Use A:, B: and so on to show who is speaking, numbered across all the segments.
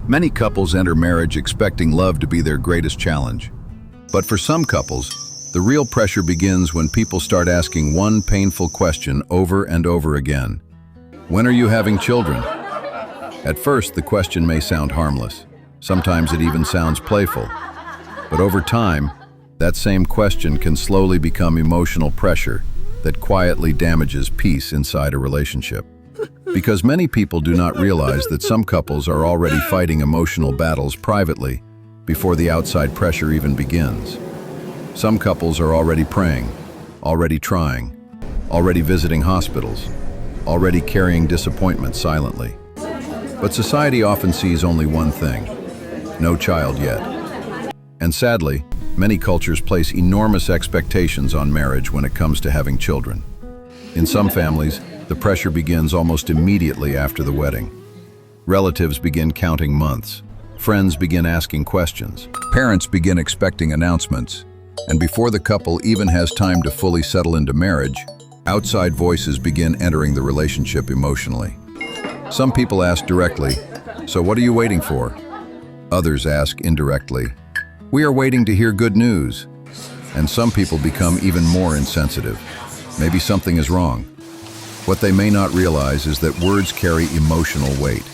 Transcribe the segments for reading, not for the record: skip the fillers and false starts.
A: Many couples enter marriage expecting love to be their greatest challenge. But for some couples, the real pressure begins when people start asking one painful question over and over again. When are you having children? At first, the question may sound harmless. Sometimes it even sounds playful. But over time, that same question can slowly become emotional pressure that quietly damages peace inside a relationship. Because many people do not realize that some couples are already fighting emotional battles privately before the outside pressure even begins. Some couples are already praying, already trying, already visiting hospitals, already carrying disappointment silently. But society often sees only one thing: no child yet. And sadly, many cultures place enormous expectations on marriage when it comes to having children. In some families, the pressure begins almost immediately after the wedding. Relatives begin counting months. Friends begin asking questions. Parents begin expecting announcements. And before the couple even has time to fully settle into marriage, outside voices begin entering the relationship emotionally. Some people ask directly, "So what are you waiting for?" Others ask indirectly, "We are waiting to hear good news." And some people become even more insensitive. Maybe something is wrong. What they may not realize is that words carry emotional weight,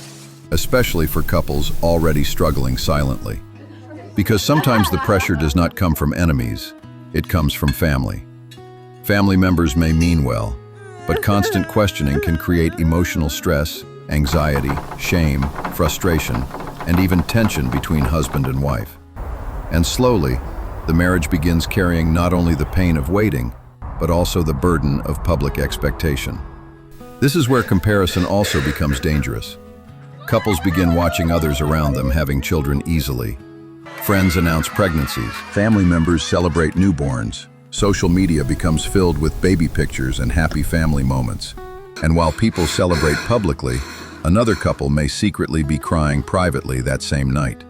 A: especially for couples already struggling silently. Because sometimes the pressure does not come from enemies, it comes from family. Family members may mean well, but constant questioning can create emotional stress, anxiety, shame, frustration, and even tension between husband and wife. And slowly, the marriage begins carrying not only the pain of waiting, but also the burden of public expectation. This is where comparison also becomes dangerous. Couples begin watching others around them having children easily. Friends announce pregnancies. Family members celebrate newborns. Social media becomes filled with baby pictures and happy family moments. And while people celebrate publicly, another couple may secretly be crying privately that same night.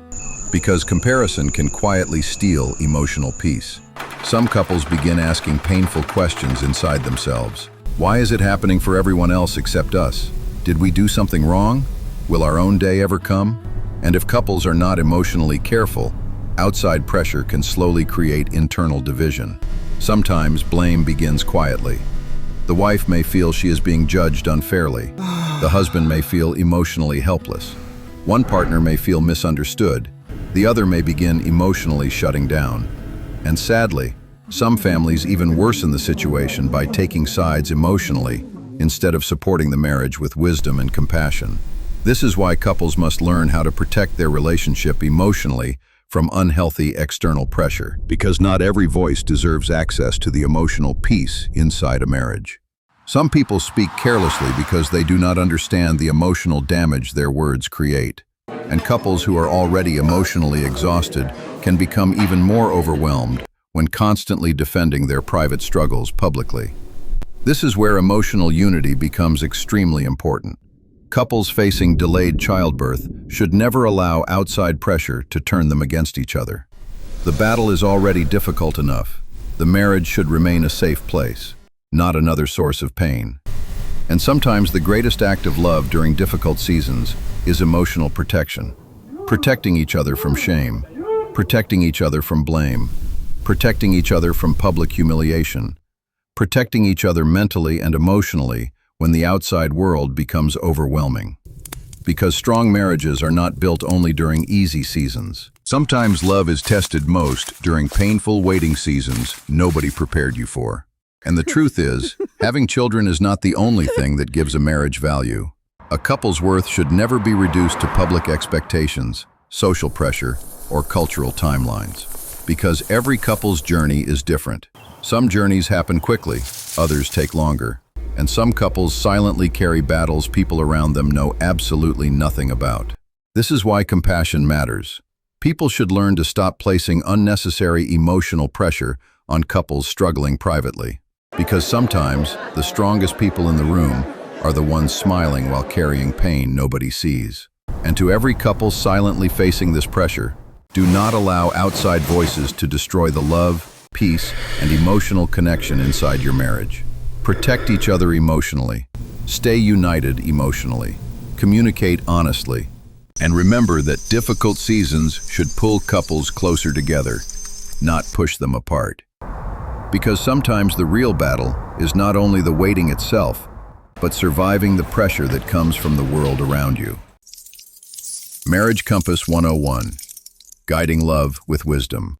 A: Because comparison can quietly steal emotional peace. Some couples begin asking painful questions inside themselves. Why is it happening for everyone else except us? Did we do something wrong? Will our own day ever come? And if couples are not emotionally careful, outside pressure can slowly create internal division. Sometimes blame begins quietly. The wife may feel she is being judged unfairly. The husband may feel emotionally helpless. One partner may feel misunderstood. The other may begin emotionally shutting down. And sadly, some families even worsen the situation by taking sides emotionally instead of supporting the marriage with wisdom and compassion. This is why couples must learn how to protect their relationship emotionally from unhealthy external pressure, because not every voice deserves access to the emotional peace inside a marriage. Some people speak carelessly because they do not understand the emotional damage their words create. And couples who are already emotionally exhausted can become even more overwhelmed when constantly defending their private struggles publicly. This is where emotional unity becomes extremely important. Couples facing delayed childbirth should never allow outside pressure to turn them against each other. The battle is already difficult enough. The marriage should remain a safe place, not another source of pain. And sometimes the greatest act of love during difficult seasons is emotional protection. Protecting each other from shame, protecting each other from blame, protecting each other from public humiliation, protecting each other mentally and emotionally when the outside world becomes overwhelming. Because strong marriages are not built only during easy seasons. Sometimes love is tested most during painful waiting seasons nobody prepared you for. And the truth is, having children is not the only thing that gives a marriage value. A couple's worth should never be reduced to public expectations, social pressure, or cultural timelines. Because every couple's journey is different. Some journeys happen quickly, others take longer. And some couples silently carry battles people around them know absolutely nothing about. This is why compassion matters. People should learn to stop placing unnecessary emotional pressure on couples struggling privately. Because sometimes, the strongest people in the room are the ones smiling while carrying pain nobody sees. And to every couple silently facing this pressure, do not allow outside voices to destroy the love, peace, and emotional connection inside your marriage. Protect each other emotionally. Stay united emotionally. Communicate honestly. And remember that difficult seasons should pull couples closer together, not push them apart. Because sometimes the real battle is not only the waiting itself, but surviving the pressure that comes from the world around you. Marriage Compass 101, guiding love with wisdom.